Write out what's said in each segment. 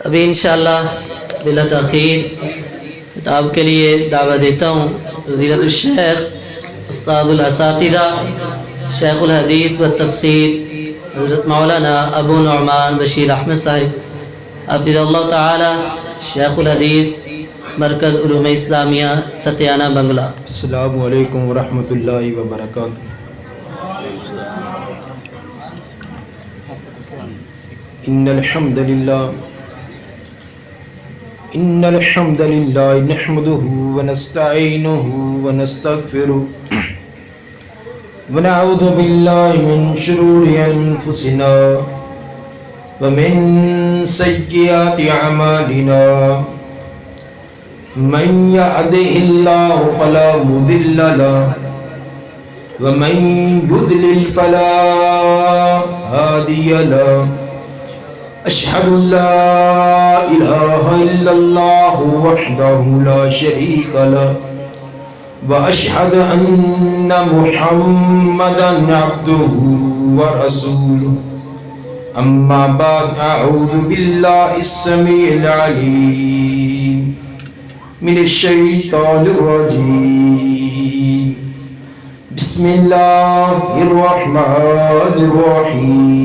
ابھی انشاءاللہ بلا تاخیر کتاب کے لیے دعوت دیتا ہوں فضیلت الشیخ استاد الاساتذہ شیخ الحدیث و تفسیر حضرت مولانا ابو نعمان بشیر احمد صاحب حفظ اللہ تعالی، شیخ الحدیث مرکز علوم اسلامیہ ستیانہ بنگلہ۔ السلام علیکم ورحمۃ اللہ وبرکاتہ۔ ان الحمد للہ نحمده ونستعینه ونستغفره ونعوذ باللہ من شرور انفسنا ومن سیئات اعمالنا، من يهده الله فلا مضل له ومن يضلل فلا هادي له، أشهد أن لا إله إلا الله وحده لا شريك له وأشهد أن محمدا عبده ورسوله، أما بعد، أعوذ بالله السميع العليم من الشيطان الرجيم، بسم الله الرحمن الرحيم۔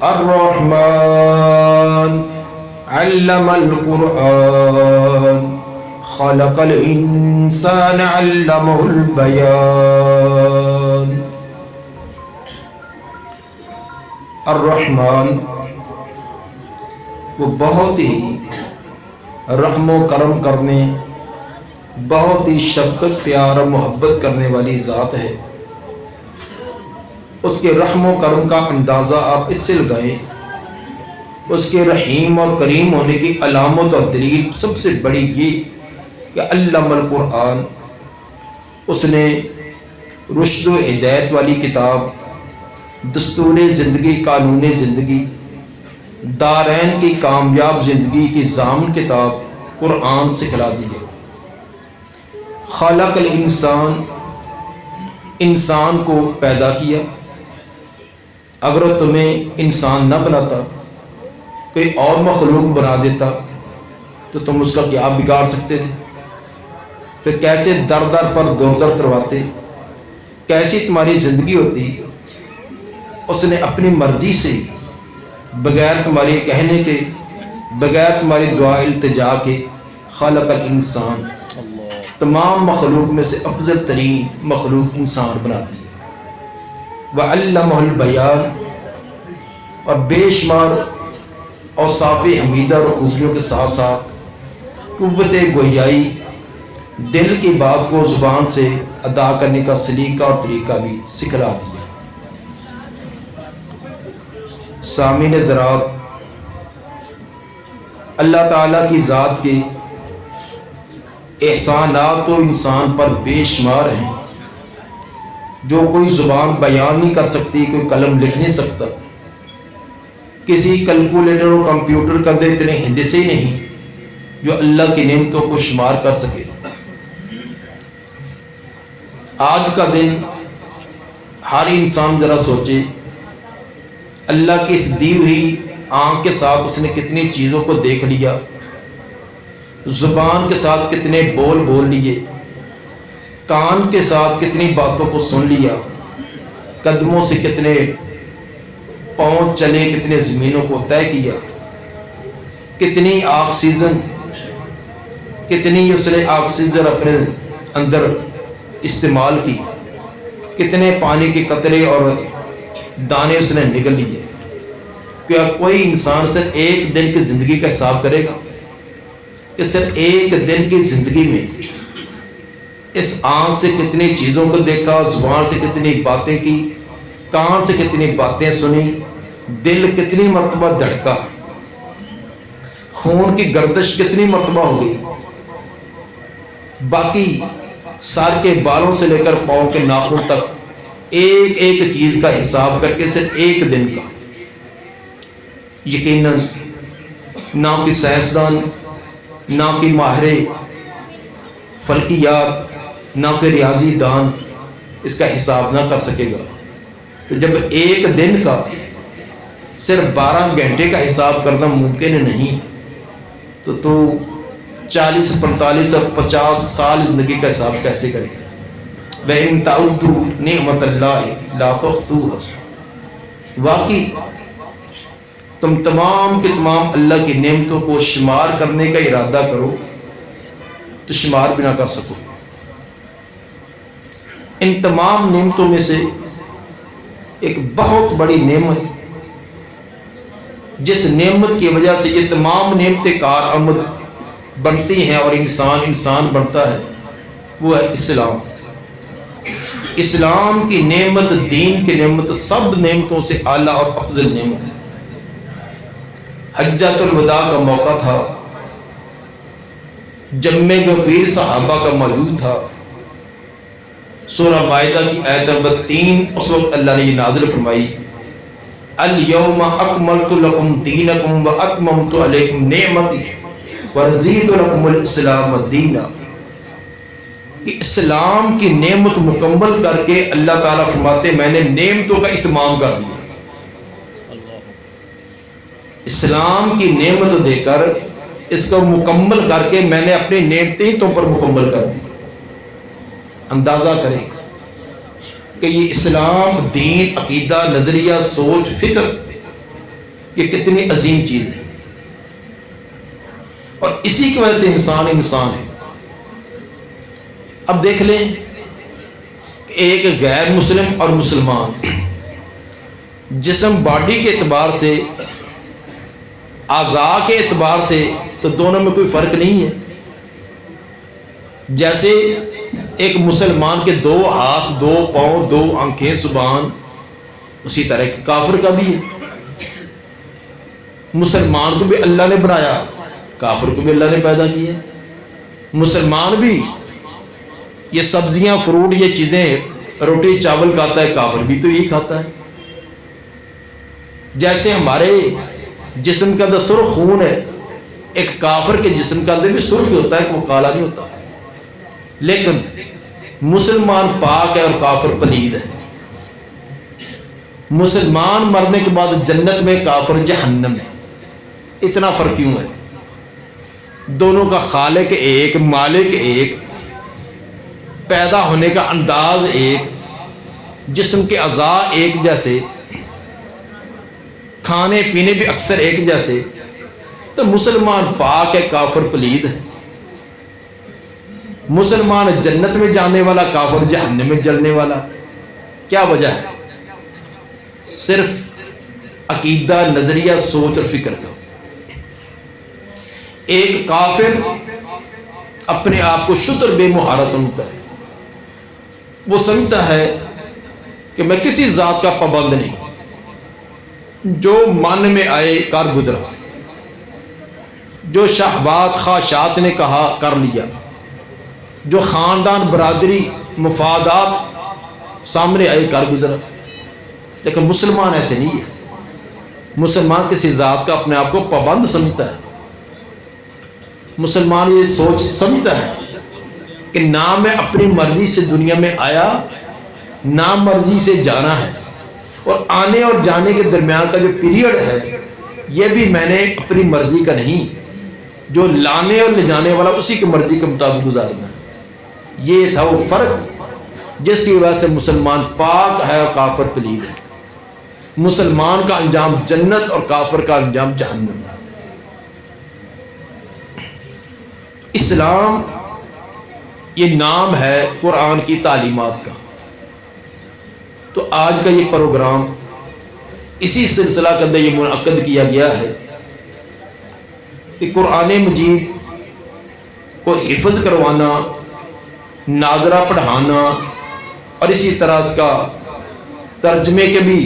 الرحمن علم القرآن خلق الإنسان علمه البيان۔ الرحمن وہ بہت ہی رحم و کرم کرنے، بہت ہی شفقت پیار و محبت کرنے والی ذات ہے۔ اس کے رحم و کرم کا اندازہ آپ اس سے لگائیں، اس کے رحیم اور کریم ہونے کی علامت اور دلیل سب سے بڑی یہ کہ علم القرآن، اس نے رشد و ہدایت والی کتاب، دستور زندگی، قانون زندگی، دارین کی کامیاب زندگی کی ضامن کتاب قرآن سکھلا دی ہے۔ خلق الانسان، انسان کو پیدا کیا۔ اگر وہ تمہیں انسان نہ بناتا، کوئی اور مخلوق بنا دیتا تو تم اس کا کیا بگاڑ سکتے تھے؟ پھر کیسے در در پر دور در کرواتے، کیسی تمہاری زندگی ہوتی؟ اس نے اپنی مرضی سے، بغیر تمہارے کہنے کے، بغیر تمہاری دعا التجا کے خلق الانسان، تمام مخلوق میں سے افضل ترین مخلوق انسان بنا دی۔ وعلمہ البیان، اور بے شمار اوصاف حمیدہ اور خوبیوں کے ساتھ ساتھ قوت گویائی، دل کی بات کو زبان سے ادا کرنے کا سلیقہ اور طریقہ بھی سکھلا دیا۔ سامعین حضرات، اللہ تعالیٰ کی ذات کے احسانات تو انسان پر بے شمار ہیں، جو کوئی زبان بیان نہیں کر سکتی، کوئی قلم لکھ نہیں سکتا، کسی کیلکولیٹر اور کمپیوٹر کے اندر اتنے ہندسے نہیں جو اللہ کی نعمتوں کو شمار کر سکے۔ آج کا دن ہر انسان ذرا سوچے، اللہ کی اس دی ہوئی آنکھ کے ساتھ اس نے کتنی چیزوں کو دیکھ لیا، زبان کے ساتھ کتنے بول بول لیے، کان کے ساتھ کتنی باتوں کو سن لیا، قدموں سے کتنے پاؤں چلے، کتنے زمینوں کو طے کیا، کتنی آکسیجن اپنے اندر استعمال کی، کتنے پانی کے قطرے اور دانے اس نے نگل لیے۔ کیا کوئی انسان صرف ایک دن کی زندگی کا حساب کرے گا کہ صرف ایک دن کی زندگی میں اس آنکھ سے کتنی چیزوں کو دیکھا، زبان سے کتنی باتیں کی، کان سے کتنی باتیں سنی، دل کتنی مرتبہ دھڑکا، خون کی گردش کتنی مرتبہ ہو گئی، باقی سر کے بالوں سے لے کر پاؤں کے ناخن تک ایک ایک چیز کا حساب کر کے صرف ایک دن کا۔ یقیناً نہ کوئی سائنسدان، نہ کوئی ماہر فلکیات، نہ کوئی ریاضی دان اس کا حساب نہ کر سکے گا۔ تو جب ایک دن کا صرف 12 گھنٹے کا حساب کرنا ممکن نہیں تو 40 45 اور 50 سال زندگی کا حساب کیسے کرے گا؟ وَإِن تَعُدُّوا نِعْمَةَ اللَّهِ لَا تُحْصُوهَا، واقعی تم تمام کے تمام اللہ کی نعمتوں کو شمار کرنے کا ارادہ کرو تو شمار بھی نہ کر سکو۔ ان تمام نعمتوں میں سے ایک بہت بڑی نعمت، جس نعمت کی وجہ سے یہ تمام نعمتیں کارآمد بنتی ہیں اور انسان بنتا ہے، وہ ہے اسلام۔ اسلام کی نعمت، دین کی نعمت سب نعمتوں سے اعلیٰ اور افضل نعمت ہے۔ حجۃ الوداع کا موقع تھا، جمع غفیر صحابہ کا موجود تھا۔ سورہ مائدہ کی آیت نمبر 3 اس وقت اللہ نے یہ نازل فرمائی، الیوم اکملت لکم دینکم واتممت علیکم نعمتی ورضیت لکم الاسلام دینا، کہ اسلام کی نعمت مکمل کر کے اللہ تعالیٰ فرماتے میں نے نعمتوں کا اتمام کر دیا۔ اسلام کی نعمت دے کر اس کو مکمل کر کے میں نے اپنی نعمتیں تم پر مکمل کر دی۔ اندازہ کریں کہ یہ اسلام، دین، عقیدہ، نظریہ، سوچ، فکر، یہ کتنی عظیم چیز ہے، اور اسی کی وجہ سے انسان ہے۔ اب دیکھ لیں کہ ایک غیر مسلم اور مسلمان، جسم باڈی کے اعتبار سے، اعضاء کے اعتبار سے تو دونوں میں کوئی فرق نہیں ہے۔ جیسے ایک مسلمان کے 2 ہاتھ، 2 پاؤں، 2 آنکھیں، زبان، اسی طرح کافر کا بھی ہے۔ مسلمان کو بھی اللہ نے بنایا، کافر کو بھی اللہ نے پیدا کیا۔ مسلمان بھی یہ سبزیاں، فروٹ، یہ چیزیں، روٹی چاول کھاتا ہے، کافر بھی تو یہی کھاتا ہے۔ جیسے ہمارے جسم کے اندر سرخ خون ہے، ایک کافر کے جسم کے اندر بھی سرخ ہوتا ہے، وہ کالا نہیں ہوتا۔ لیکن مسلمان پاک ہے اور کافر پلید ہے۔ مسلمان مرنے کے بعد جنت میں، کافر جہنم میں۔ اتنا فرق کیوں ہے؟ دونوں کا خالق ایک، مالک ایک، پیدا ہونے کا انداز ایک، جسم کے اعضاء ایک جیسے، کھانے پینے بھی اکثر ایک جیسے، تو مسلمان پاک ہے، کافر پلید ہے۔ مسلمان جنت میں جانے والا، کافر جہنم میں جلنے والا۔ کیا وجہ ہے؟ صرف عقیدہ، نظریہ، سوچ اور فکر کا۔ ایک کافر اپنے آپ کو شتر بے مہارا سمجھتا ہے، وہ سمجھتا ہے کہ میں کسی ذات کا پابند نہیں، جو من میں آئے کر گزرا، جو شہوات خواہشات نے کہا کر لیا، جو خاندان، برادری، مفادات سامنے آئے کر گزرا۔ لیکن مسلمان ایسے نہیں ہے۔ مسلمان کسی ذات کا اپنے آپ کو پابند سمجھتا ہے۔ مسلمان یہ سوچ سمجھتا ہے کہ نہ میں اپنی مرضی سے دنیا میں آیا، نہ مرضی سے جانا ہے، اور آنے اور جانے کے درمیان کا جو پیریڈ ہے یہ بھی میں نے اپنی مرضی کا نہیں، جو لانے اور لے جانے والا اسی کی مرضی کے مطابق گزارنا ہے۔ یہ تھا وہ فرق جس کی وجہ سے مسلمان پاک ہے اور کافر پلید ہے۔ مسلمان کا انجام جنت اور کافر کا انجام جہنم۔ اسلام یہ نام ہے قرآن کی تعلیمات کا۔ تو آج کا یہ پروگرام اسی سلسلہ کے اندر یہ منعقد کیا گیا ہے کہ قرآن مجید کو حفظ کروانا، ناظرہ پڑھانا، اور اسی طرح اس کا ترجمے کے بھی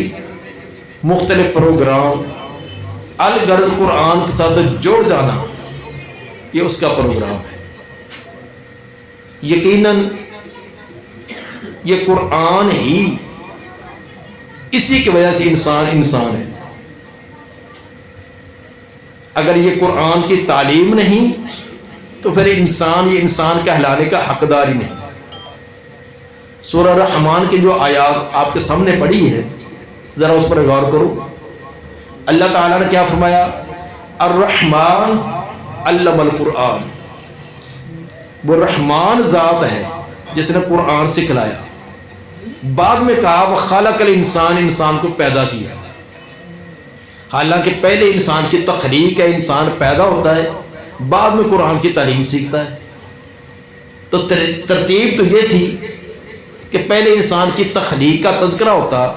مختلف پروگرام الغرض قرآن کے ساتھ جوڑ جانا، یہ اس کا پروگرام ہے۔ یقیناً یہ قرآن ہی، اسی کی وجہ سے انسان ہے۔ اگر یہ قرآن کی تعلیم نہیں تو پھر یہ انسان کہلانے کا حقدار ہی نہیں۔ سورہ رحمان کی جو آیات آپ کے سامنے پڑھی ہے، ذرا اس پر غور کرو۔ اللہ تعالیٰ نے کیا فرمایا؟ الرحمن علم القرآن، وہ رحمان ذات ہے جس نے قرآن سکھلایا۔ بعد میں کہا وہ خلق الانسان، انسان کو پیدا کیا۔ حالانکہ پہلے انسان کی تخلیق ہے، انسان پیدا ہوتا ہے، بعد میں قرآن کی تعلیم سیکھتا ہے۔ تو ترتیب تو یہ تھی کہ پہلے انسان کی تخلیق کا تذکرہ ہوتا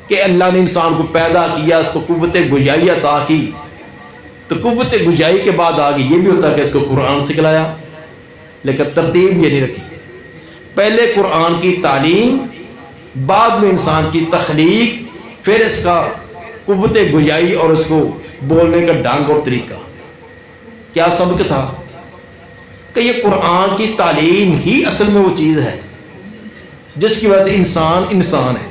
کہ اللہ نے انسان کو پیدا کیا، اس کو قوت گویائی عطا کی، تو قوت گویائی کے بعد آگے یہ بھی ہوتا کہ اس کو قرآن سکھلایا، لیکن ترتیب یہ نہیں رکھی۔ پہلے قرآن کی تعلیم، بعد میں انسان کی تخلیق، پھر اس کا قوت گویائی اور اس کو بولنے کا ڈھنگ اور طریقہ۔ کیا سبق تھا؟ کہ یہ قرآن کی تعلیم ہی اصل میں وہ چیز ہے جس کی وجہ سے انسان انسان ہے۔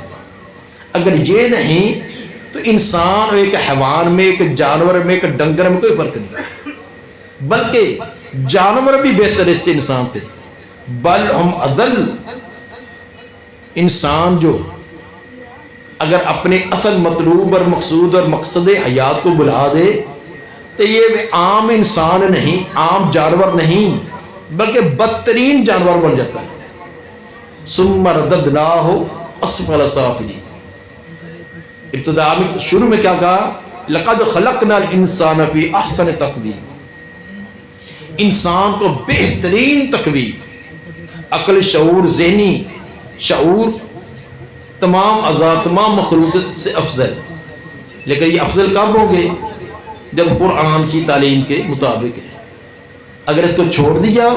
اگر یہ نہیں تو انسان اور ایک حیوان میں، ایک جانور میں، ایک ڈنگر میں کوئی فرق نہیں، بلکہ جانور بھی بہتر اس سے انسان سے، بل ہم اضل۔ انسان جو اگر اپنے اصل مطلوب اور مقصود اور مقصد حیات کو بلا دے تو یہ عام انسان نہیں، عام جانور نہیں، بلکہ بدترین جانور بن جاتا ہے۔ ثم رددناہ اسفل سافلین۔ ابتدا میں شروع میں کیا کہا؟ لقد خلقنا الانسان فی احسن تقویم، انسان کو بہترین تقویم، عقل، شعور، ذہنی شعور، تمام اعضاء، تمام مخلوق سے افضل۔ لیکن یہ افضل کب ہوں گے؟ جب قرآن کی تعلیم کے مطابق ہے۔ اگر اس کو چھوڑ دیا،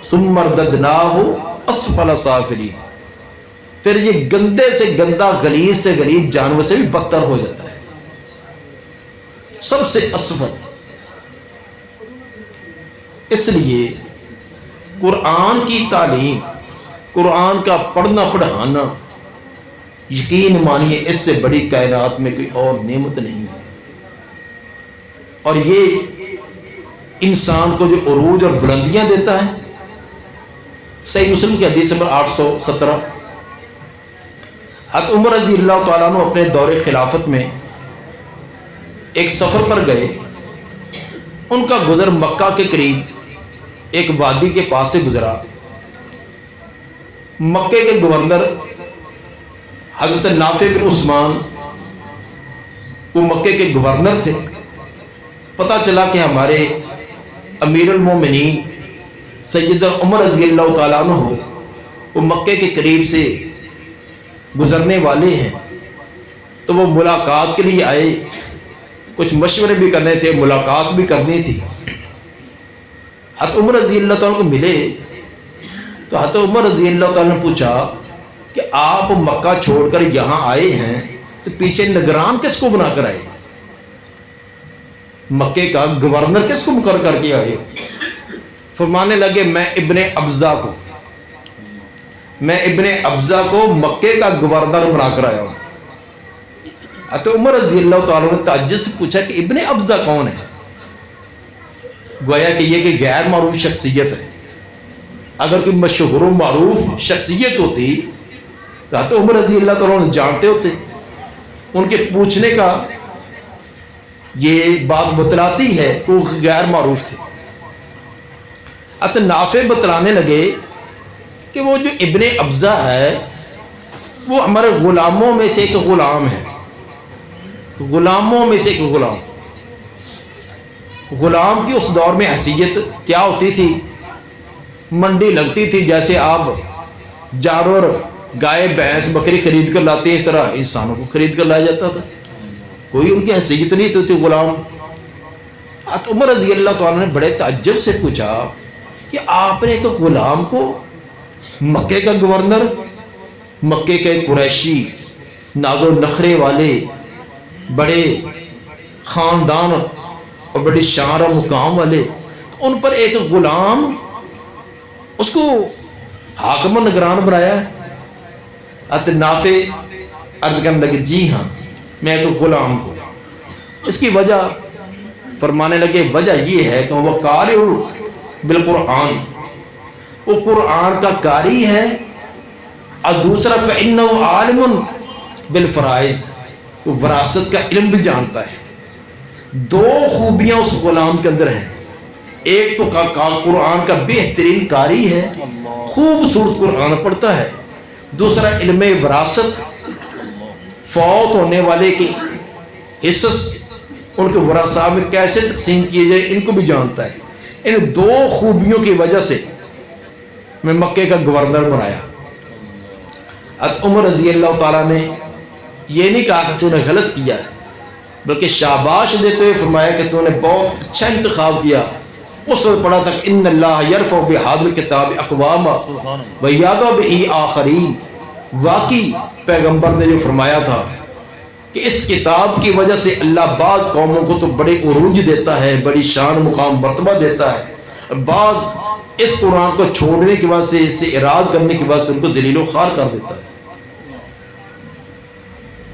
ثم رددناہ اسفل سافلین، پھر یہ گندے سے گندا، غلیظ سے غلیظ جانور سے بھی بدتر ہو جاتا ہے، سب سے اسفل۔ اس لیے قرآن کی تعلیم، قرآن کا پڑھنا پڑھانا، یقین مانیے اس سے بڑی کائنات میں کوئی اور نعمت نہیں ہے۔ اور یہ انسان کو جو عروج اور بلندیاں دیتا ہے۔ صحیح مسلم کی حدیث نمبر 817، حضرت عمر رضی اللہ تعالیٰ عنہ اپنے دور خلافت میں ایک سفر پر گئے۔ ان کا گزر مکہ کے قریب ایک وادی کے پاس سے گزرا۔ مکے کے گورنر حضرت نافع بن عثمان، وہ مکے کے گورنر تھے۔ پتہ چلا کہ ہمارے امیر المومنین سیدنا عمر رضی اللہ تعالیٰ عنہ وہ مکے کے قریب سے گزرنے والے ہیں، تو وہ ملاقات کے لیے آئے، کچھ مشورے بھی کرنے تھے، ملاقات بھی کرنی تھی۔ حضرت عمر رضی اللہ تعالیٰ کو ملے تو حضرت عمر رضی اللہ تعالیٰ نے پوچھا کہ آپ مکہ چھوڑ کر یہاں آئے ہیں تو پیچھے نگران کس کو بنا کر آئے؟ مکے کا گورنر کس کو مقرر کر کے آئے؟ فرمانے لگے میں ابن ابزہ کو مکے کا گورنر بنا کر آیا ہوں۔ حضرت عمر رضی اللہ تعالیٰ نے تعجب سے پوچھا کہ ابن ابزہ کون ہے؟ گویا کہ یہ کہ غیر معروف شخصیت ہے۔ اگر کوئی مشہور و معروف شخصیت ہوتی تو حضرت عمر رضی اللہ تعالیٰ نے جانتے ہوتے۔ ان کے پوچھنے کا یہ بات بتلاتی ہے کہ وہ غیر معروف تھے۔ حضرت نافع بتلانے لگے کہ وہ جو ابن ابزہ ہے وہ ہمارے غلاموں میں سے ایک غلام ہے، غلاموں میں سے ایک غلام۔ غلام کی اس دور میں حیثیت کیا ہوتی تھی؟ منڈی لگتی تھی، جیسے آپ جانور گائے بھینس بکری خرید کر لاتے ہیں، اس طرح انسانوں کو خرید کر لایا جاتا تھا، کوئی ان کی حیثیت نہیں تو تھی غلام۔ حضرت عمر رضی اللہ تعالیٰ نے بڑے تعجب سے پوچھا کہ آپ نے ایک غلام کو مکے کا گورنر، مکے کے قریشی ناز و نخرے والے بڑے خاندان اور بڑی شان و مقام والے، تو ان پر ایک غلام اس کو حاکم و نگران بنایا ہے؟ حضرت نافع عرض کرنے لگے جی ہاں میں ایک غلام کو۔ اس کی وجہ فرمانے لگے وجہ یہ ہے کہ وہ قارئ بالقرآن، وہ قرآن کا قاری ہے، اور دوسرا فإنہ عالم بالفرائض، وہ وراثت کا علم بھی جانتا ہے. دو خوبیاں اس غلام کے اندر ہیں. ایک تو قرآن کا بہترین قاری ہے, خوبصورت قرآن پڑھتا ہے. دوسرا علم وراثت, فوت ہونے والے کے حصص ان کے ورثاء میں کیسے تقسیم کیے جائے ان کو بھی جانتا ہے. ان دو خوبیوں کی وجہ سے میں مکے کا گورنر بنایا. عمر رضی اللہ تعالیٰ نے یہ نہیں کہا کہ تو نے غلط کیا, بلکہ شاباش دیتے ہوئے فرمایا کہ تو نے بہت اچھا انتخاب کیا. اس وقت پڑھا تھا کہ ان اللہ یرفع بہذا الکتاب اقواما ویضع بہ آخرین. واقعی پیغمبر نے جو فرمایا تھا کہ اس کتاب کی وجہ سے اللہ بعض قوموں کو تو بڑے عروج دیتا ہے, بڑی شان مقام مرتبہ دیتا ہے, اور بعض اس قرآن کو چھوڑنے کی وجہ سے, اس سے اعراض کرنے کی وجہ سے ان کو ذلیل و خوار کر دیتا ہے.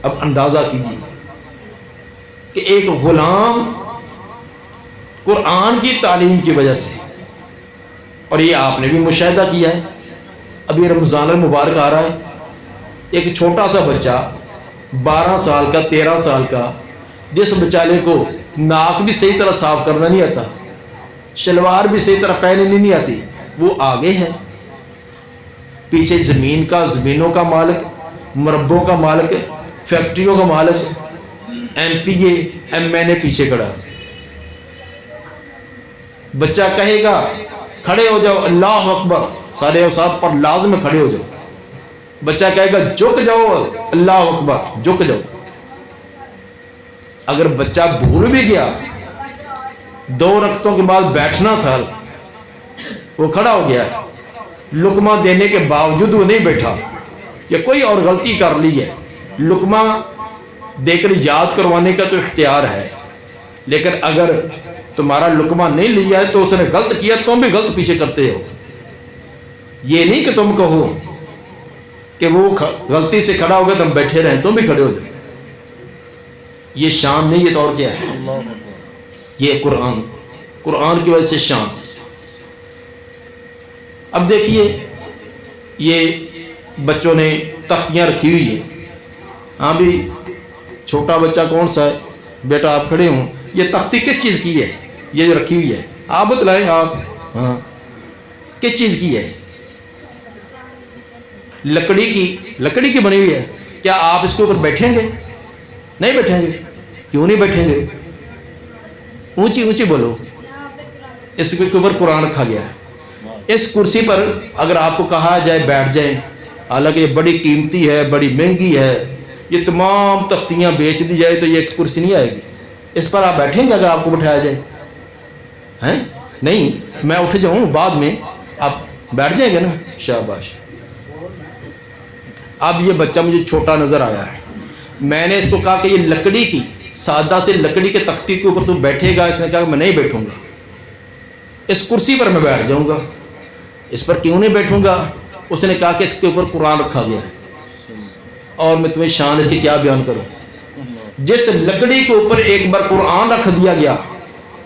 اب اندازہ کیجیے کہ ایک غلام قرآن کی تعلیم کی وجہ سے, اور یہ آپ نے بھی مشاہدہ کیا ہے, ابھی رمضان المبارک آ رہا ہے, ایک چھوٹا سا بچہ 12 سال کا 13 سال کا, جس بیچارے کو ناک بھی صحیح طرح صاف کرنا نہیں آتا, شلوار بھی صحیح طرح پہننے نہیں آتی, وہ آگے ہے. پیچھے زمینوں کا مالک, مربوں کا مالک, فیکٹریوں کا مالک, M P A M N A پیچھے کھڑا. بچہ کہے گا کھڑے ہو جاؤ اللہ اکبر, سارے اوساط پر لازم کھڑے ہو جاؤ. بچہ کہے گا جھک جاؤ اللہ اکبر, جھک جاؤ. اگر بچہ بھول بھی گیا, 2 رکعتوں کے بعد بیٹھنا تھا, وہ کھڑا ہو گیا, لقمہ دینے کے باوجود وہ نہیں بیٹھا, یا کوئی اور غلطی کر لی ہے, لقمہ دے کر یاد کروانے کا تو اختیار ہے, لیکن اگر تمہارا لقمہ نہیں لیا ہے تو اس نے غلط کیا, تم بھی غلط پیچھے کرتے ہو. یہ نہیں کہ تم کہو کہ وہ غلطی سے کھڑا ہو گیا تم بیٹھے رہیں, تم بھی کھڑے ہو جائے. یہ شان نہیں, یہ طور کیا ہے, یہ قرآن کی وجہ سے شان. اب دیکھیے یہ بچوں نے تختیاں رکھی ہوئی ہیں. ہاں بھی چھوٹا بچہ کون سا ہے, بیٹا آپ کھڑے ہوں, یہ تختی کس چیز کی ہے, یہ جو رکھی ہوئی ہے آپ بتلائیں آپ, ہاں کس چیز کی ہے؟ لکڑی کی بنی ہوئی ہے. کیا آپ اس کے اوپر بیٹھیں گے؟ نہیں بیٹھیں گے. کیوں نہیں بیٹھیں گے؟ اونچی اونچی بولو. اس کے اوپر قرآن رکھا گیا ہے. اس کرسی پر اگر آپ کو کہا جائے بیٹھ جائیں, حالانکہ یہ بڑی قیمتی ہے, بڑی مہنگی ہے, یہ تمام تختیاں بیچ دی جائے تو یہ کرسی نہیں آئے گی. اس پر آپ بیٹھیں گے اگر آپ کو بٹھایا جائے؟ ہیں نہیں, میں اٹھ جاؤں بعد میں, آپ بیٹھ جائیں گے نا, شاباش. اب یہ بچہ مجھے چھوٹا نظر آیا ہے, میں نے اس کو کہا کہ یہ لکڑی کی سادہ سے لکڑی کے تختی کے اوپر تو بیٹھے گا. اس نے کہا کہ میں نہیں بیٹھوں گا, اس کرسی پر میں بیٹھ جاؤں گا. اس پر کیوں نہیں بیٹھوں گا؟ اس نے کہا کہ اس کے اوپر قرآن رکھا گیا ہے. اور میں تمہیں شان اس کی کیا بیان کروں. جس لکڑی کے اوپر ایک بار قرآن رکھ دیا گیا,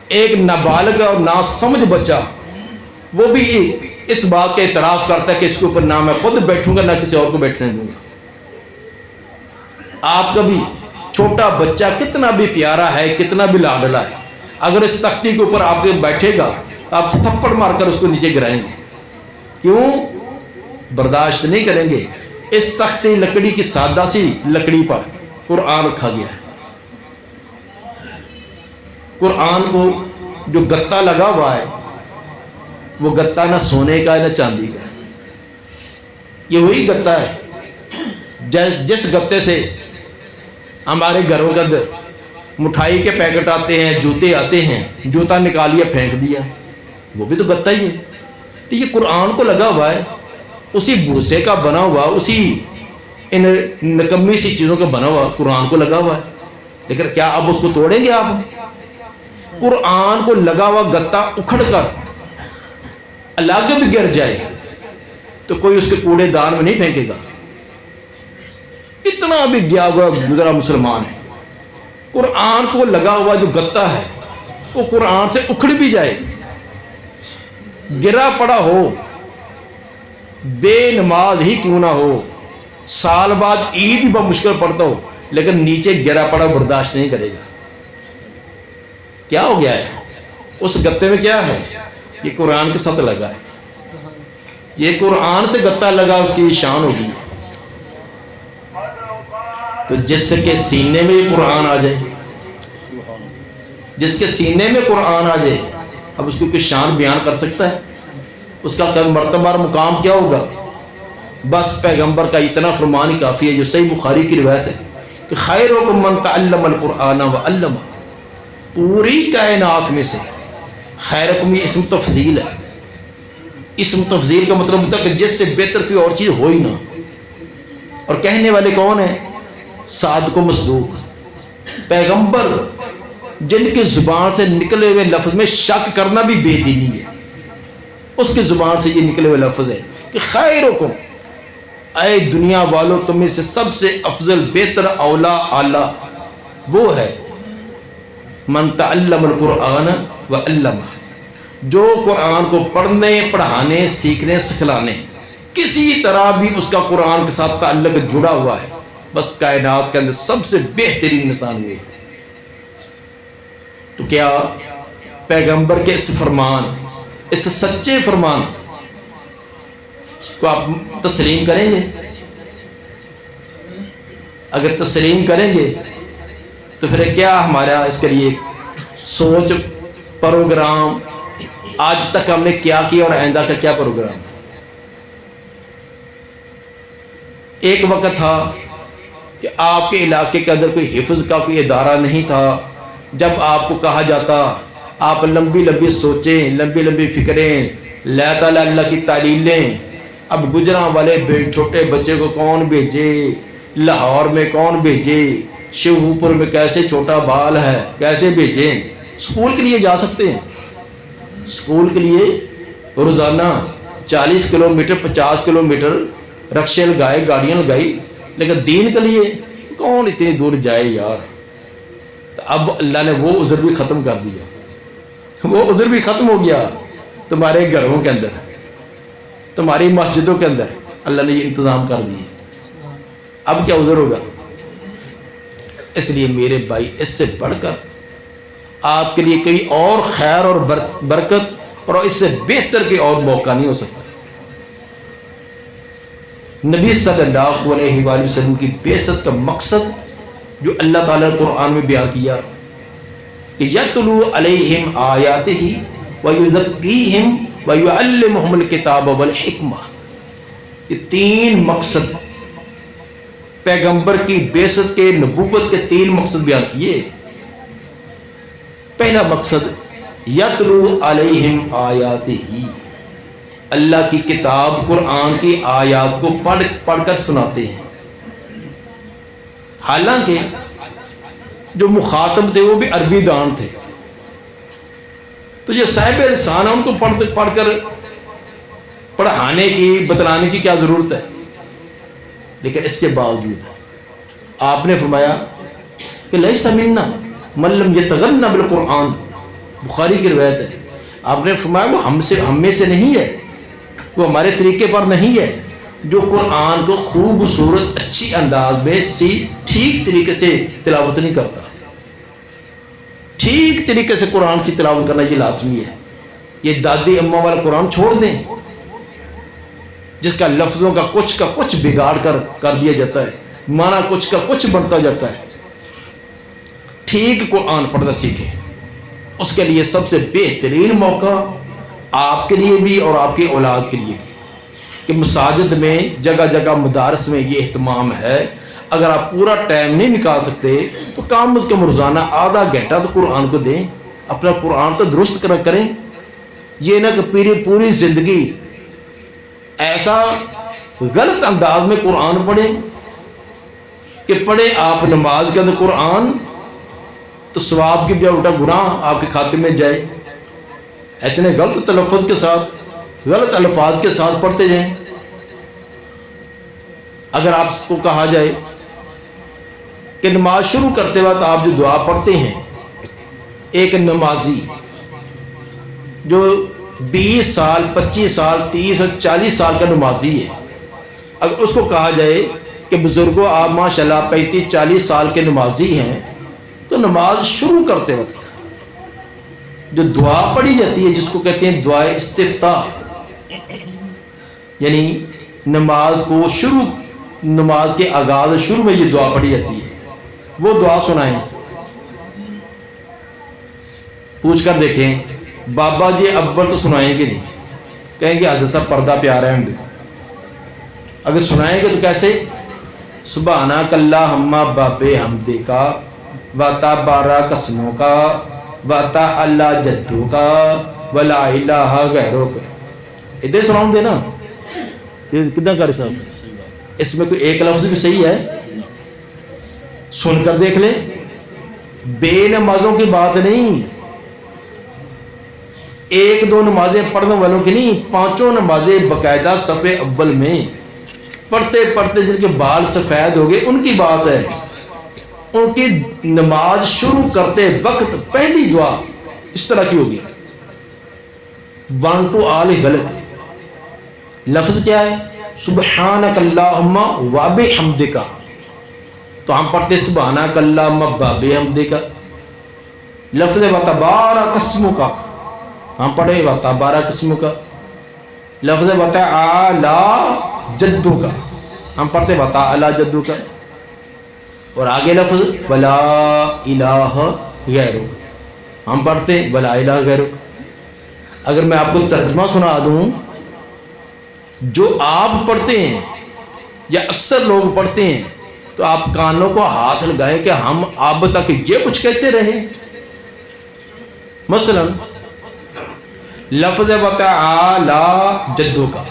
ایک نابالغ اور ناسمجھ بچہ وہ بھی اس بات کا اعتراف کرتا ہے کہ اس کے اوپر نہ میں خود بیٹھوں گا نہ کسی اور کو بیٹھنے دوں گا. آپ کا بھی چھوٹا بچہ کتنا بھی پیارا ہے, کتنا بھی لاڈلا ہے, اگر اس تختی کے اوپر آپ کے بیٹھے گا تو آپ تھپڑ مار کر اس کو نیچے گرائیں گے. کیوں؟ برداشت نہیں کریں گے. اس تختی لکڑی کی سادہ سی لکڑی پر قرآن رکھا گیا ہے. قرآن کو جو گتا لگا ہوا ہے, وہ گتا نہ سونے کا ہے نہ چاندی کا. یہ وہی گتا ہے جس گتے سے ہمارے گھروں کے اندر مٹھائی کے پیکٹ آتے ہیں, جوتے آتے ہیں, جوتا نکالیا پھینک دیا, وہ بھی تو گتا ہی ہے. تو یہ قرآن کو لگا ہوا ہے, اسی بھوسے کا بنا ہوا, اسی ان نکمی سی چیزوں کا بنا ہوا قرآن کو لگا ہوا ہے. لیکن کیا اب اس کو توڑیں گے آپ؟ قرآن کو لگا ہوا گتا اکھڑ کر الگ بھی گر جائے تو کوئی اس کے کوڑے دان میں نہیں پھینکے گا. اتنا بھی گیا ہوا گزرا مسلمان ہے, قرآن کو لگا ہوا جو گتا ہے وہ قرآن سے اکھڑ بھی جائے, گرا پڑا ہو, بے نماز ہی کیوں نہ ہو, سال بعد عید بمشکل پڑتا ہو, لیکن نیچے گرا پڑا برداشت نہیں کرے گا. کیا ہو گیا ہے اس گتے میں؟ کیا ہے؟ یہ قرآن کے ساتھ لگا ہے. یہ قرآن سے گتا لگا، اس کی شان ہوگی. تو جس کے سینے میں یہ قرآن آ جائے، جس کے سینے میں قرآن آ جائے، اب اس کی شان بیان کر سکتا ہے؟ اس کا مرتبہ اور مقام کیا ہوگا؟ بس پیغمبر کا اتنا فرمان ہی کافی ہے، جو صحیح بخاری کی روایت ہے کہ خیرکم من تعلم القرآن وعلمہ. پوری کائنات میں سے خیرکم یہ اسم تفضیل ہے. اسم تفضیل کا مطلب ہوتا ہے کہ جس سے بہتر کوئی اور چیز ہو ہی نہ. اور کہنے والے کون ہیں؟ صادق و مصدوق پیغمبر، جن کی زبان سے نکلے ہوئے لفظ میں شک کرنا بھی بے دینی ہے. اس کی زبان سے یہ نکلے ہوئے لفظ ہے کہ خیرکم، اے دنیا والوں تم میں سے سب سے افضل، بہتر، اولا، اعلیٰ وہ ہے من تعلم القرآن وعلمہ، جو قرآن کو پڑھنے، پڑھانے، سیکھنے، سکھلانے، کسی طرح بھی اس کا قرآن کے ساتھ تعلق جڑا ہوا ہے. بس کائنات کے اندر سب سے بہترین انسان ہوئے. تو کیا پیغمبر کے اس فرمان، اس سچے فرمان کو آپ تسلیم کریں گے؟ اگر تسلیم کریں گے تو پھر کیا ہمارا اس کے لیے سوچ، پروگرام، آج تک ہم نے کیا کیا اور آئندہ کا کیا پروگرام؟ ایک وقت تھا کہ آپ کے علاقے کے اندر کوئی حفظ کا کوئی ادارہ نہیں تھا. جب آپ کو کہا جاتا آپ لمبی لمبی سوچیں، لمبی لمبی فکریں، لا تعالیٰ اللہ کی تعلیم لیں. اب گجراں والے چھوٹے بچے کو کون بھیجے، لاہور میں کون بھیجے، شیو پور میں کیسے چھوٹا بال ہے کیسے بھیجیں؟ اسکول کے لیے جا سکتے ہیں، اسکول کے لیے روزانہ 40 کلومیٹر 50 کلومیٹر رکشے لگائے، گاڑیاں لگائی، لیکن دین کے لیے کون اتنی دور جائے یار. تو اب اللہ نے وہ عذر بھی ختم کر دیا، وہ عذر بھی ختم ہو گیا. تمہارے گھروں کے اندر، تمہاری مسجدوں کے اندر اللہ نے یہ انتظام کر دیے. اب کیا عذر ہوگا؟ اس لیے میرے بھائی، اس سے بڑھ کر آپ کے لیے کوئی اور خیر اور برکت اور اس سے بہتر کوئی اور موقع نہیں ہو سکتا. نبی صلی اللہ علیہ وآلہ وسلم کی بعثت کا مقصد جو اللہ تعالیٰ نے قرآن میں بیان کیا کہ یتلو علیہم آیاتہ ویزکیہم ویعلمہم الکتاب والحکمہ. یہ 3 مقصد پیغمبر کی بعثت کے، نبوت کے 3 مقصد بیان کیے. پہلا مقصد یتلو علیہم آیاتہ، اللہ کی کتاب قرآن کی آیات کو پڑھ کر سناتے ہیں. حالانکہ جو مخاطب تھے وہ بھی عربی دان تھے، تو یہ صاحب لسان ہے، ان کو پڑھ کر پڑھانے کی، بتلانے کی کیا ضرورت ہے؟ لیکن اس کے باوجود آپ نے فرمایا کہ لیس منا من لم یتغنى بالقرآن. بخاری کی روایت ہے، آپ نے فرمایا وہ ہم میں سے نہیں ہے، وہ ہمارے طریقے پر نہیں ہے جو قرآن کو خوبصورت اچھی انداز میں ٹھیک طریقے سے تلاوت نہیں کرتا. ٹھیک طریقے سے قرآن کی تلاوت کرنا یہ لازمی ہے. یہ دادی اماں والا قرآن چھوڑ دیں جس کا لفظوں کا کچھ بگاڑ کر دیا جاتا ہے، معنی کچھ کا کچھ بنتا جاتا ہے. ٹھیک قرآن پڑھنا سیکھیں. اس کے لیے سب سے بہترین موقع آپ کے لیے بھی اور آپ کی اولاد کے لیے بھی کہ مساجد میں، جگہ جگہ مدارس میں یہ اہتمام ہے. اگر آپ پورا ٹائم نہیں نکال سکتے تو کم از کم روزانہ آدھا گھنٹہ تو قرآن کو دیں. اپنا قرآن تو درست کریں. یہ نہ کہ پوری زندگی ایسا غلط انداز میں قرآن پڑھیں کہ پڑھے آپ نماز کے اندر قرآن تو ثواب کی بجائے الٹا گناہ آپ کے کھاتے میں جائے. اتنے غلط تلفظ کے ساتھ، غلط الفاظ کے ساتھ پڑھتے جائیں. اگر آپ کو کہا جائے کہ نماز شروع کرتے وقت آپ جو دعا پڑھتے ہیں، ایک نمازی جو 20 سال 25 سال 30 اور 40 سال کا نمازی ہے، اگر اس کو کہا جائے کہ بزرگوں آپ ماشاءاللہ 35-40 سال کے نمازی ہیں، تو نماز شروع کرتے وقت جو دعا پڑھی جاتی ہے جس کو کہتے ہیں دعائے استفتاح، یعنی نماز کے آغاز شروع میں یہ دعا پڑھی جاتی ہے، وہ دعا سنائیں، پوچھ کر دیکھیں بابا جی اول تو سنائیں گے نہیں، کہیں گے حضرت صاحب پردہ پیارا ہے ہم دیکھو، اگر سنائیں گے تو کیسے؟ سبحانک اللہم بابے حمدے کا واتا بارہ قسموں کا واتا اللہ جدو کا ولا الہ غیرو کا، ادھر سناؤں دے نا، کتنا کر صاحب اس میں کوئی ایک لفظ بھی صحیح ہے؟ سن کر دیکھ لیں، بے نمازوں کی بات نہیں، ایک دو نمازیں پڑھنے والوں کی نہیں، 5 نمازیں باقاعدہ صف اول میں پڑھتے پڑھتے جن کے بال سفید ہو گئے ان کی بات ہے، ان کی نماز شروع کرتے وقت پہلی دعا اس طرح کی ہوگی، 1 to all غلط، لفظ کیا ہے؟ سبحانک اللہم وبحمدک، تو ہم پڑھتے سبحانک اللہم وبحمدک، لفظ وتبارک اسمک ہم پڑھے وتبارک اسمک، لفظ وتعالی جدو کا ہم پڑھتے وتعالی جدو کا، اور آگے لفظ ولا الہ غیرک ہم پڑھتے ولا الہ غیرک۔ اگر میں آپ کو ترجمہ سنا دوں، جو آپ پڑھتے ہیں یا اکثر لوگ پڑھتے ہیں تو آپ کانوں کو ہاتھ لگائیں کہ ہم اب تک یہ کچھ کہتے رہے۔ مثلا لفظ وتعالی جدو کا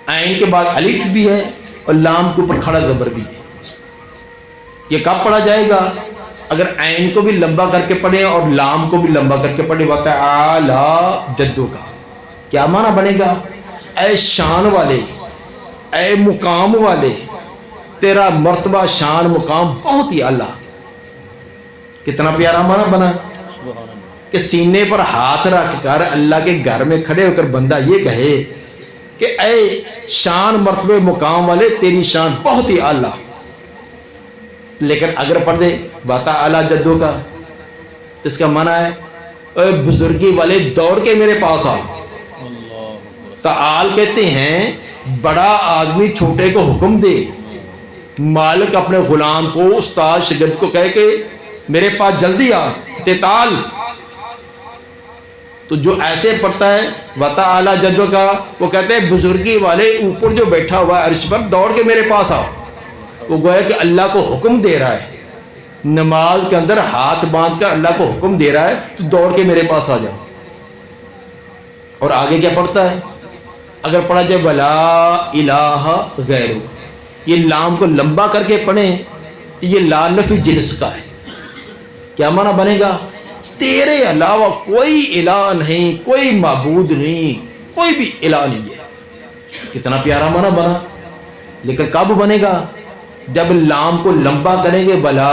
عین کے بعد الف بھی ہے اور لام کے اوپر کھڑا زبر بھی ہے، یہ کب پڑھا جائے گا؟ اگر عین کو بھی لمبا کر کے پڑھیں اور لام کو بھی لمبا کر کے پڑھیں، وتعالی جدو کا کیا معنی بنے گا؟ اے شان والے، اے مقام والے، تیرا مرتبہ شان مقام بہت ہی اعلیٰ۔ کتنا پیارا معنی بنا کہ سینے پر ہاتھ رکھ کر اللہ کے گھر میں کھڑے ہو کر بندہ یہ کہے کہ اے شان مرتبہ مقام والے، تیری شان بہت ہی اعلیٰ۔ لیکن اگر پڑھ دے وتعالی جدو کا، اس کا معنی ہے اے بزرگی والے دوڑ کے میرے پاس آ۔ تعال کہتے ہیں بڑا آدمی چھوٹے کو حکم دے، مالک اپنے غلام کو، استاد شاگرد کو کہے کہ میرے پاس جلدی آ، تعال۔ تو جو ایسے پڑھتا ہے وتعالی جدو کا، وہ کہتے ہیں بزرگی والے اوپر جو بیٹھا ہوا ہے عرش پر، دوڑ کے میرے پاس آ۔ وہ گویا کہ اللہ کو حکم دے رہا ہے، نماز کے اندر ہاتھ باندھ کر اللہ کو حکم دے رہا ہے تو دوڑ کے میرے پاس آ جاؤ۔ اور آگے کیا پڑھتا ہے؟ اگر پڑھا جائے ولا الہ غیرک، یہ لام کو لمبا کر کے پڑھیں، یہ لا نفی جنس کا ہے، کیا معنی بنے گا؟ تیرے علاوہ کوئی الہ نہیں، کوئی معبود نہیں، کوئی بھی الہ نہیں ہے۔ کتنا پیارا معنی بنا، لیکن کب بنے گا؟ جب لام کو لمبا کریں گے ولا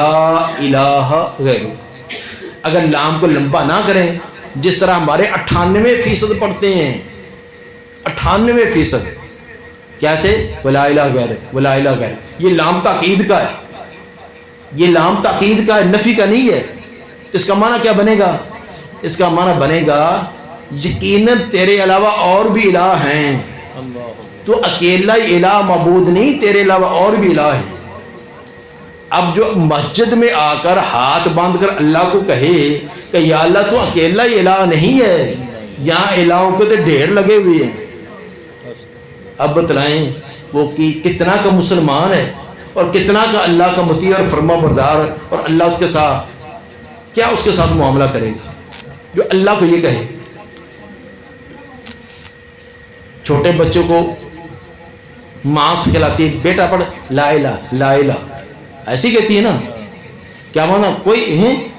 الہ غیرک۔ اگر لام کو لمبا نہ کریں، جس طرح ہمارے 98% پڑھتے ہیں، 98%، کیسے؟ ولا الہ غیرک، ولا الہ غیرک، یہ لام تاکید کا ہے، یہ لام تاکید کا ہے، نفی کا نہیں ہے۔ اس کا معنی کیا بنے گا؟ اس کا معنی بنے گا یقیناً تیرے علاوہ اور بھی الہ ہیں، تو اکیلا ہی الہ معبود نہیں، تیرے علاوہ اور بھی الہ ہیں۔ اب جو مسجد میں آ کر ہاتھ باندھ کر اللہ کو کہے کہ یا اللہ تو اکیلا ہی الہ نہیں ہے، یہاں الہوں کے تو ڈھیر لگے ہوئے ہیں، اب بتلائیں وہ کتنا کا مسلمان ہے اور کتنا کا اللہ کا مطیع اور فرما بردار، اور اللہ اس کے ساتھ کیا اس کے ساتھ معاملہ کرے گا جو اللہ کو یہ کہے۔ چھوٹے بچوں کو ماں سے کہلاتی ہے بیٹا پڑھ لا الہ لا الہ، ایسی کہتی ہے نا، کیا مانا؟ کوئی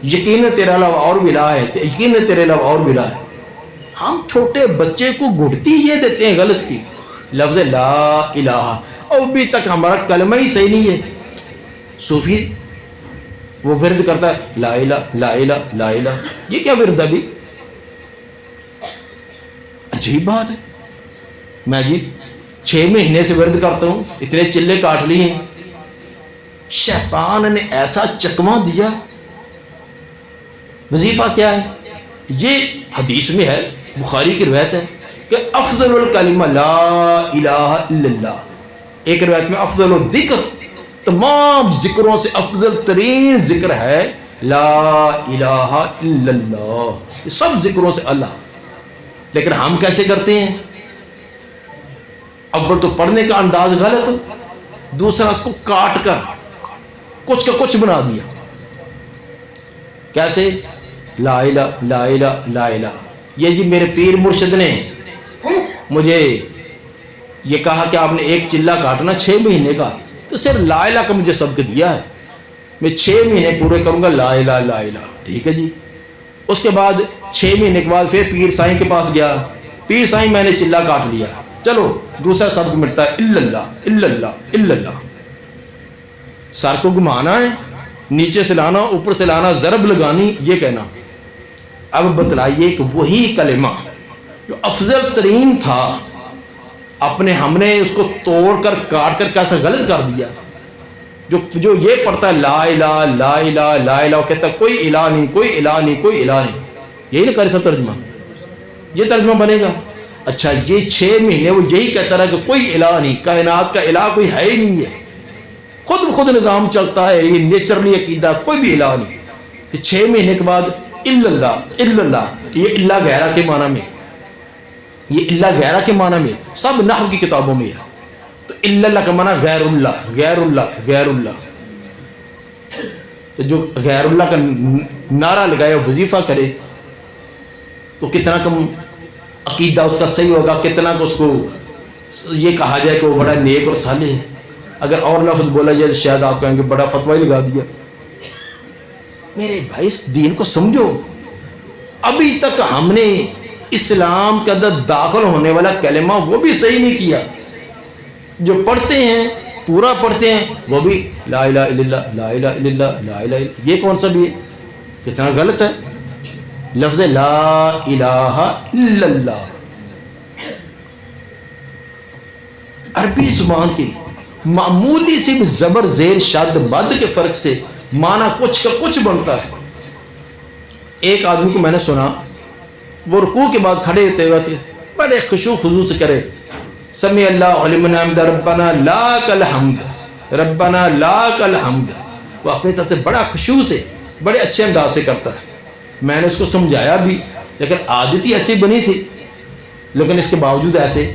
یقین تیرے علاوہ اور بھی الہ ہے، یقین تیرے علاوہ اور بھی الہ ہے۔ ہم چھوٹے بچے کو گھڑتی یہ دیتے ہیں غلط کی، لفظ لا الہ، اور ابھی تک ہمارا کلمہ ہی صحیح نہیں ہے۔ صوفی وہ ورد کرتا ہے لا الہ لا الہ لا الہ، یہ کیا ورد ہے بھی؟ عجیب بات ہے، میں عجیب 6 مہینے سے ورد کرتا ہوں، اتنے چلے کاٹ لیے ہیں۔ شیطان نے ایسا چکما دیا۔ وظیفہ کیا ہے؟ یہ حدیث میں ہے، بخاری کی روایت ہے کہ افضل الکلمہ لا الہ الا اللہ، ایک روایت میں افضل الذکر، تمام ذکروں سے افضل ترین ذکر ہے لا الہ الا اللہ، یہ سب ذکروں سے اللہ۔ لیکن ہم کیسے کرتے ہیں؟ اول تو پڑھنے کا انداز غلط، دوسرا اس کو کاٹ کر کچھ کا کچھ بنا دیا۔ کیسے؟ لا الہ لا الہ لا الہ، یہ جی میرے پیر مرشد نے مجھے یہ کہا کہ آپ نے ایک چلہ کاٹنا 6 مہینے کا، تو صرف لا الہ کا مجھے سبق دیا ہے، میں 6 مہینے پورے کروں گا لا الہ لا الہ، ٹھیک ہے جی۔ اس کے بعد 6 مہینے کے بعد پھر پیر سائیں کے پاس گیا، پیر سائیں میں نے چلہ کاٹ لیا، چلو دوسرا سبق ملتا ہے الا اللہ الا اللہ الا اللہ، سر کو گھمانا ہے، نیچے سے لانا، اوپر سے لانا، ضرب لگانی، یہ کہنا۔ اب بتلائیے کہ وہی کلمہ جو افضل ترین تھا، اپنے ہم نے اس کو توڑ کر کاٹ کر کیسا غلط کر دیا۔ جو یہ پڑھتا ہے لا الہ لا الہ لا الہ، کہتا ہے کوئی الہ نہیں کوئی الہ نہیں کوئی الہ نہیں، یہی نا کرے سب ترجمہ، یہ ترجمہ بنے گا۔ اچھا یہ 6 مہینے وہ یہی کہتا رہا کہ کوئی الہ نہیں، کائنات کا الہ کوئی ہے ہی نہیں ہے، خود بخود نظام چلتا ہے، یہ نیچرلی عقیدہ، کوئی بھی الہ نہیں۔ یہ 6 مہینے کے بعد الا اللہ الا اللہ، یہ اللہ غیرہ کے معنی میں، یہ اللہ غیرہ کے معنی میں سب نحو کی کتابوں میں ہے۔ تو الا اللہ کا معنی غیر اللہ غیر اللہ غیر اللہ، تو جو غیر اللہ کا نعرہ لگائے وظیفہ کرے تو کتنا کم عقیدہ اس کا صحیح ہوگا، کتنا کو اس کو یہ کہا جائے کہ وہ بڑا نیک اور صالح ہے۔ اگر اور لفظ بولا جائے شاید آپ کہیں گے بڑا فتویٰ ہی لگا دیا۔ میرے بھائی اس دین کو سمجھو، ابھی تک ہم نے اسلام کے اندر داخل ہونے والا کلمہ وہ بھی صحیح نہیں کیا، جو پڑھتے ہیں پورا پڑھتے ہیں وہ بھی لا الہ الا اللہ لا الہ الا اللہ لا الہ الا، یہ کون سا بھی ہے؟ کتنا غلط ہے لفظ لا الہ الا اللہ۔ عربی زبان کی معمولی سی بھی زبر زیر شد مد کے فرق سے معنی کچھ کا کچھ بنتا ہے۔ ایک آدمی کو میں نے سنا، وہ رکوع کے بعد کھڑے ہوتے ہوئے بڑے خشوع خضوع سے کرے سمیع اللہ لمن حمدہ ربنا لاک الحمد ربنا لاک الحمد، وہ اپنی طرف سے بڑا خشوع سے بڑے اچھے انداز سے کرتا ہے۔ میں نے اس کو سمجھایا بھی، لیکن عادت ہی ایسی بنی تھی، لیکن اس کے باوجود ایسے،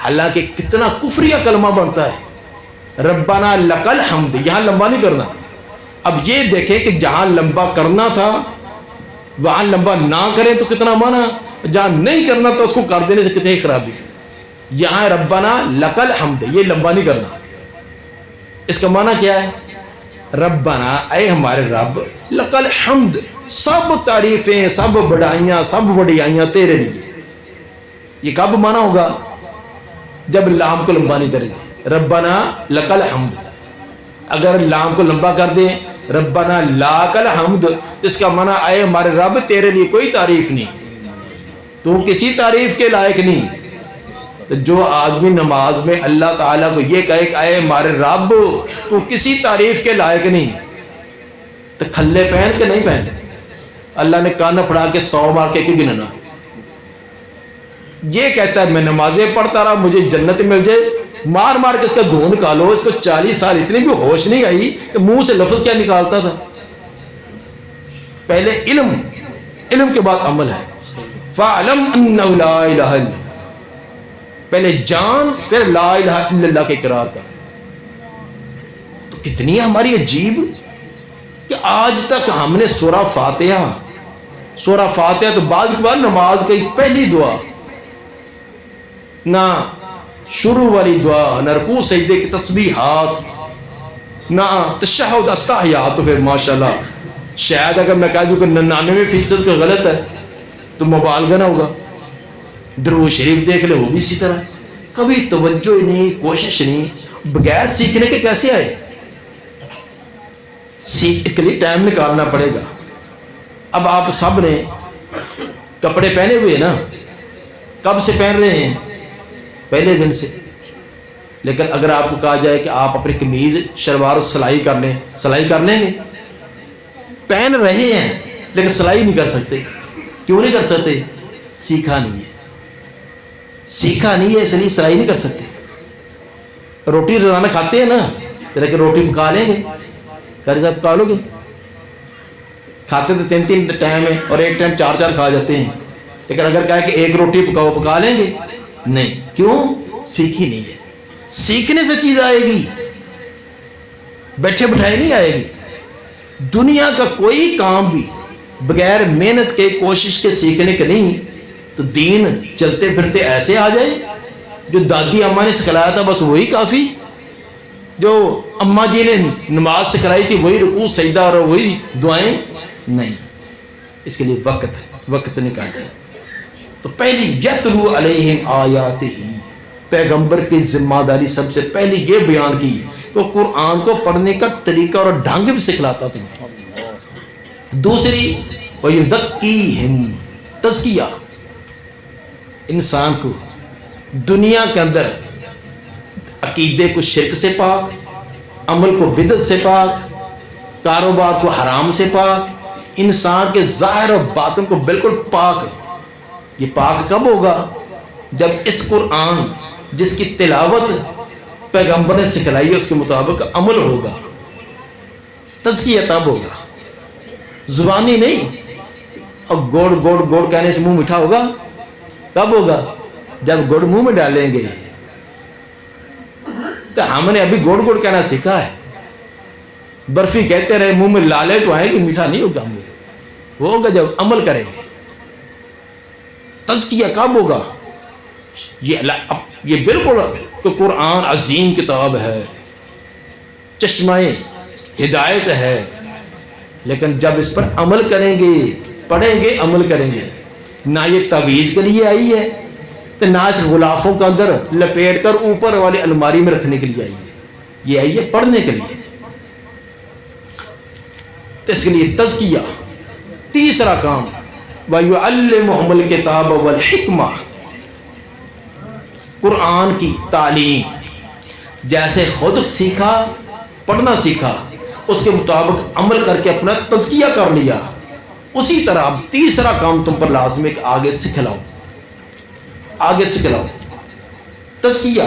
حالانکہ کتنا کفریہ کلمہ بنتا ہے ربنا لک الحمد، یہاں لمبا نہیں کرنا۔ اب یہ دیکھیں کہ جہاں لمبا کرنا تھا وہاں لمبا نہ کریں تو کتنا معنی، جہاں نہیں کرنا تو اس کو کر دینے سے کتنی خرابی۔ یہاں ربنا لک الحمد، یہ لمبا نہیں کرنا، اس کا معنی کیا ہے؟ ربنا اے ہمارے رب، لک الحمد سب تعریفیں سب بڑائیاں سب وڈیائیاں تیرے لیے۔ یہ کب معنی ہوگا؟ جب لام کو لمبا نہیں کریں گے، ربنا لک الحمد۔ اگر لام کو لمبا کر دیں ربنا لاک الحمد، اس کا معنی اے ہمارے رب تیرے لیے کوئی تعریف نہیں، تو کسی تعریف کے لائق نہیں۔ تو جو آدمی نماز میں اللہ تعالیٰ کو یہ کہے کہ اے ہمارے رب تو کسی تعریف کے لائق نہیں، تو کھلے پہن کے نہیں پہن، اللہ نے کان پھڑا کے 100 مار کے کیوں گننا؟ یہ کہتا ہے میں نمازیں پڑھتا رہا مجھے جنت مل جائے، مار مار کے اس کا گھون نکالو۔ اس کو 40 سال اتنی بھی ہوش نہیں آئی کہ منہ سے لفظ کیا نکالتا تھا۔ پہلے علم، علم کے بعد عمل ہے۔ فَعْلَمْ أَنَّهُ لَا إِلَهَ إِلَّا اللَّهُ، پہلے جان پھر لا الہ الا اللہ کے اقرار کا۔ تو کتنی ہماری عجیب کہ آج تک ہم نے سورہ فاتحہ تو بعد کے بعد نماز کی پہلی دعا، نہ شروع والی دعا، نہ رکوع سجدے کی تسبیحات، نہ تشہد التحیات۔ تو پھر ماشاءاللہ شاید اگر میں کہہ دوں کہ 99% کا غلط ہے تو مبالغہ نہ ہوگا۔ درود شریف دیکھ لے وہ بھی اسی طرح، کبھی توجہ ہی نہیں، کوشش نہیں، بغیر سیکھنے کے کیسے آئے؟ سیکھ کے لیے ٹائم نکالنا پڑے گا۔ اب آپ سب نے کپڑے پہنے ہوئے نا، کب سے پہن رہے ہیں؟ پہلے دن سے۔ لیکن اگر آپ کو کہا جائے کہ آپ اپنی قمیض شلوار سلائی کر لیں، سلائی کر لیں گے؟ پہن رہے ہیں لیکن سلائی نہیں کر سکتے. کیوں نہیں کر سکتے؟ سیکھا نہیں ہے. سیکھا نہیں ہے اس لیے سلائی نہیں کر سکتے. روٹی روزانہ کھاتے ہیں نا، لیکن روٹی پکا لیں گے؟ قاری صاحب پکا لو گے؟ کھاتے تو 3 ٹائم ہے اور ایک ٹائم 4 کھا جاتے ہیں، لیکن اگر کہا کہ ایک روٹی پکاؤ، پکا لیں گے؟ نہیں. کیوں؟ سیکھی نہیں ہے. سیکھنے سے چیز آئے گی، بیٹھے بٹھائے نہیں آئے گی. دنیا کا کوئی کام بھی بغیر محنت کے، کوشش کے سیکھنے کے نہیں. تو دین چلتے پھرتے ایسے آ جائے. جو دادی اماں نے سکھلایا تھا بس وہی کافی. جو اماں جی نے نماز سکھلائی تھی وہی رکوع سجدہ اور وہی دعائیں نہیں. اس کے لیے وقت نکالیں. تو پہلی یتلو علیہم آیاتہ، پیغمبر کی ذمہ داری سب سے پہلی یہ بیان کی تو قرآن کو پڑھنے کا طریقہ اور ڈھنگ بھی سکھلاتا تھا. دوسری وَيُزَكِّيهِمْ، تزکیہ. انسان کو دنیا کے اندر عقیدے کو شرک سے پاک، عمل کو بدعت سے پاک، کاروبار کو حرام سے پاک، انسان کے ظاہر اور باطن کو بالکل پاک. یہ پاک کب ہوگا؟ جب اس قرآن جس کی تلاوت پیغمبر نے سکھلائی ہے اس کے مطابق عمل ہوگا. تزکیہ تب ہوگا، زبانی نہیں. اور گوڑ گوڑ گوڑ کہنے سے منہ میٹھا ہوگا؟ کب ہوگا؟ جب گڑ منہ میں ڈالیں گے. تو ہم نے ابھی گوڑ گوڑ کہنا سیکھا ہے. برفی کہتے رہے، منہ میں لالے تو آئے کہ میٹھا نہیں ہوگا. وہ ہوگا جب عمل کریں گے. تزکیہ کب ہوگا؟ یہ بالکل کہ قرآن عظیم کتاب ہے، چشمہ ہدایت ہے، لیکن جب اس پر عمل کریں گے، پڑھیں گے، عمل کریں گے. نہ یہ تعویذ کے لیے آئی ہے تو نہ اس غلافوں کے اندر لپیٹ کر اوپر والی الماری میں رکھنے کے لیے آئی ہے. یہ آئی ہے پڑھنے کے لیے. تو اس کے لیے تزکیہ. تیسرا کام وَيُعَلِّمُهُمُ الْكِتَابَ وَالْحِكْمَةَ، قرآن کی تعلیم. جیسے خود سیکھا، پڑھنا سیکھا، اس کے مطابق عمل کر کے اپنا تزکیہ کر لیا، اسی طرح تیسرا کام تم پر لازم ہے کہ آگے سکھلاؤ. آگے سکھلاؤ. تزکیہ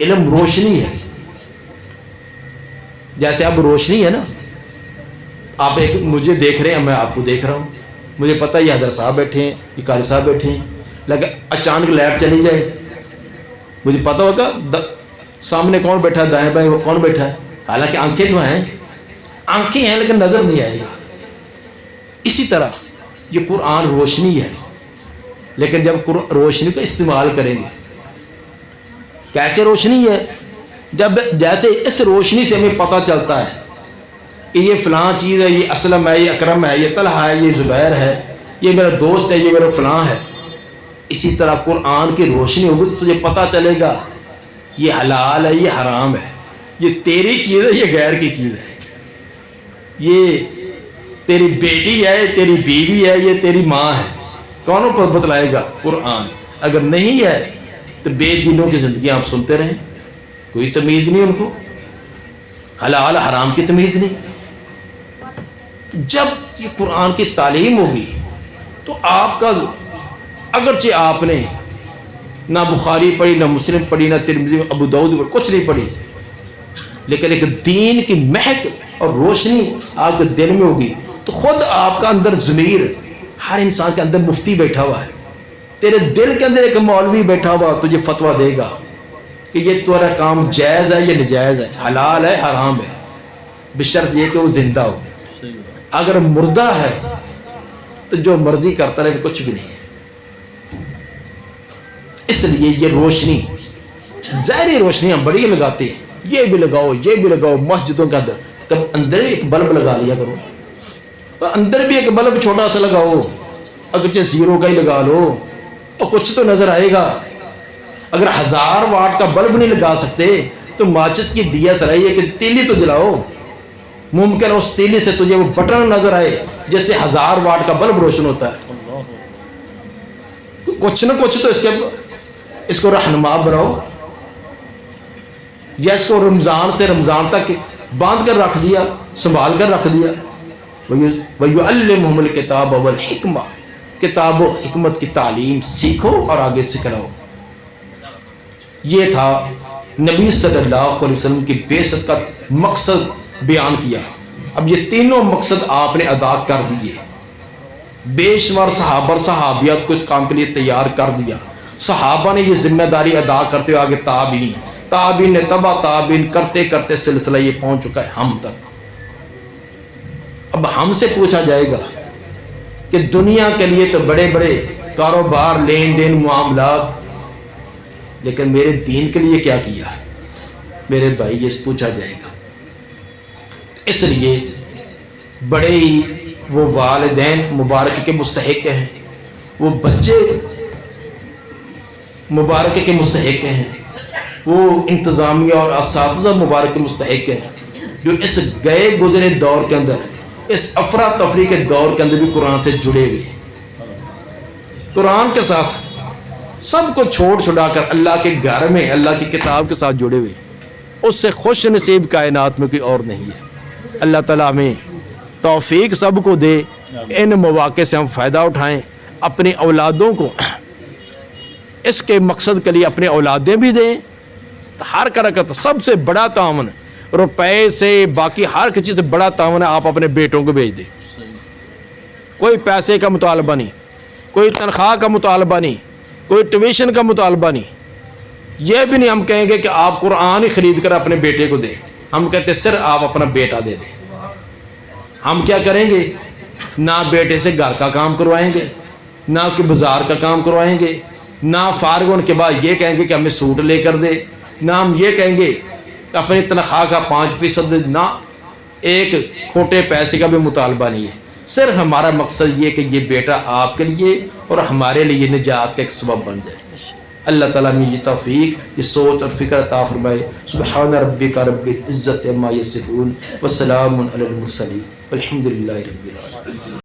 علم روشنی ہے. جیسے اب روشنی ہے نا، آپ ایک مجھے دیکھ رہے ہیں، میں آپ کو دیکھ رہا ہوں، مجھے پتہ یہ حضرت صاحب بیٹھے ہیں، یہ قاری صاحب بیٹھے ہیں، لیکن اچانک لائٹ چلی جائے، مجھے پتہ ہوگا سامنے کون بیٹھا ہے، دائیں بائیں وہ کون بیٹھا ہے. حالانکہ آنکھیں تو ہیں، آنکھیں ہیں لیکن نظر نہیں آئے گا. اسی طرح یہ قرآن روشنی ہے، لیکن جب روشنی کو استعمال کریں گے. کیسے روشنی ہے؟ جب جیسے اس روشنی سے ہمیں پتہ چلتا ہے کہ یہ فلاں چیز ہے، یہ اسلم ہے، یہ اکرم ہے، یہ طلحہ ہے، یہ زبیر ہے، یہ میرا دوست ہے، یہ میرا فلاں ہے. اسی طرح قرآن کی روشنی ہوگی تو تجھے پتہ چلے گا یہ حلال ہے، یہ حرام ہے، یہ تیری چیز ہے، یہ غیر کی چیز ہے، یہ تیری بیٹی ہے، تیری بیوی ہے، یہ تیری ماں ہے. کونوں پر بتلائے گا؟ قرآن. اگر نہیں ہے تو بے دینوں کی زندگی آپ سنتے رہیں، کوئی تمیز نہیں ان کو، حلال حرام کی تمیز نہیں. جب یہ قرآن کی تعلیم ہوگی تو آپ کا، اگرچہ آپ نے نہ بخاری پڑھی، نہ مسلم پڑھی، نہ ترمذی، ابو داؤد پڑھی، کچھ نہیں پڑھی، لیکن ایک دین کی مہک اور روشنی آپ کے دل میں ہوگی تو خود آپ کا اندر ضمیر، ہر انسان کے اندر مفتی بیٹھا ہوا ہے، تیرے دل کے اندر ایک مولوی بیٹھا ہوا تجھے فتویٰ دے گا کہ یہ تمہارا کام جائز ہے، یہ نجائز ہے، حلال ہے، حرام ہے، بشرط یہ کہ وہ زندہ ہو. اگر مردہ ہے تو جو مرضی کرتا رہے کچھ بھی نہیں ہے. اس لیے یہ روشنی، ظاہری روشنیاں بڑی لگاتے ہیں، یہ بھی لگاؤ، یہ بھی لگاؤ. مسجدوں کے اندر کب اندر ایک بلب لگا لیا کرو، اندر بھی ایک بلب چھوٹا سا لگاؤ، اگرچہ 0 کا ہی لگا لو اور کچھ تو نظر آئے گا. اگر 1000 واٹ کا بلب نہیں لگا سکتے تو ماچس کی دیا سرائی ہے کہ تیلی تو جلاؤ. ممکن ہے اس تیلی سے تجھے وہ بٹن نظر آئے جس سے 1000 واٹ کا بلب روشن ہوتا ہے. کچھ نہ کچھ تو اس کو رہنما بناؤ. جس کو رمضان سے رمضان تک باندھ کر رکھ دیا، سنبھال کر رکھ دیا. وَيُعَلِّمُهُمُ الْكِتَابَ وَالْحِكْمَةَ، کتاب و حکمت کی تعلیم سیکھو اور آگے سکھلاؤ. یہ تھا نبی صلی اللہ علیہ وسلم کی بعثت کا مقصد بیان کیا. اب یہ تینوں مقصد آپ نے ادا کر دیے. بے شمار صحابہ اور صحابیات کو اس کام کے لیے تیار کر دیا. صحابہ نے یہ ذمہ داری ادا کرتے ہوئے آگے تابعین نے تبع تابعین کرتے کرتے سلسلہ یہ پہنچ چکا ہے ہم تک. اب ہم سے پوچھا جائے گا کہ دنیا کے لیے تو بڑے بڑے کاروبار، لین دین، معاملات، لیکن میرے دین کے لیے کیا کیا؟ میرے بھائی یہ پوچھا جائے گا. اس لیے بڑے ہی وہ والدین مبارک کے مستحق ہیں، وہ بچے مبارک کے مستحق ہیں، وہ انتظامیہ اور اساتذہ مبارک کے مستحق ہیں جو اس گئے گزرے دور کے اندر، اس افراتفری کے دور کے اندر بھی قرآن سے جڑے ہوئے، قرآن کے ساتھ سب کو چھوڑ چھڑا کر اللہ کے گھر میں اللہ کی کتاب کے ساتھ جڑے ہوئے. اس سے خوش نصیب کائنات میں کوئی اور نہیں ہے. اللہ تعالیٰ ہمیں توفیق سب کو دے، ان مواقع سے ہم فائدہ اٹھائیں، اپنی اولادوں کو اس کے مقصد کے لیے اپنے اولادیں بھی دیں. ہر کرکت سب سے بڑا تعاون، روپے سے باقی ہر کسی سے بڑا تعاون ہے آپ اپنے بیٹوں کو بھیج دیں. کوئی پیسے کا مطالبہ نہیں، کوئی تنخواہ کا مطالبہ نہیں، کوئی ٹیوشن کا مطالبہ نہیں. یہ بھی نہیں ہم کہیں گے کہ آپ قرآن ہی خرید کر اپنے بیٹے کو دیں. ہم کہتے ہیں صرف آپ اپنا بیٹا دے دیں. ہم کیا کریں گے؟ نہ بیٹے سے گھر کا کام کروائیں گے، نہ کہ بازار کا کام کروائیں گے، نہ فارغ ہونے کے بعد یہ کہیں گے کہ ہمیں سوٹ لے کر دے، نہ ہم یہ کہیں گے کہ اپنی تنخواہ کا 5% دے. نہ ایک کھوٹے پیسے کا بھی مطالبہ نہیں ہے. صرف ہمارا مقصد یہ کہ یہ بیٹا آپ کے لیے اور ہمارے لیے نجات کا ایک سبب بن جائے. اللہ تعالیٰ میں یہ توفیق، یہ سوچ اور فکر عطا فرمائے. سبحان ربک رب العزت عما یصفون وسلام علی المرسلین والحمد للہ رب العالمین.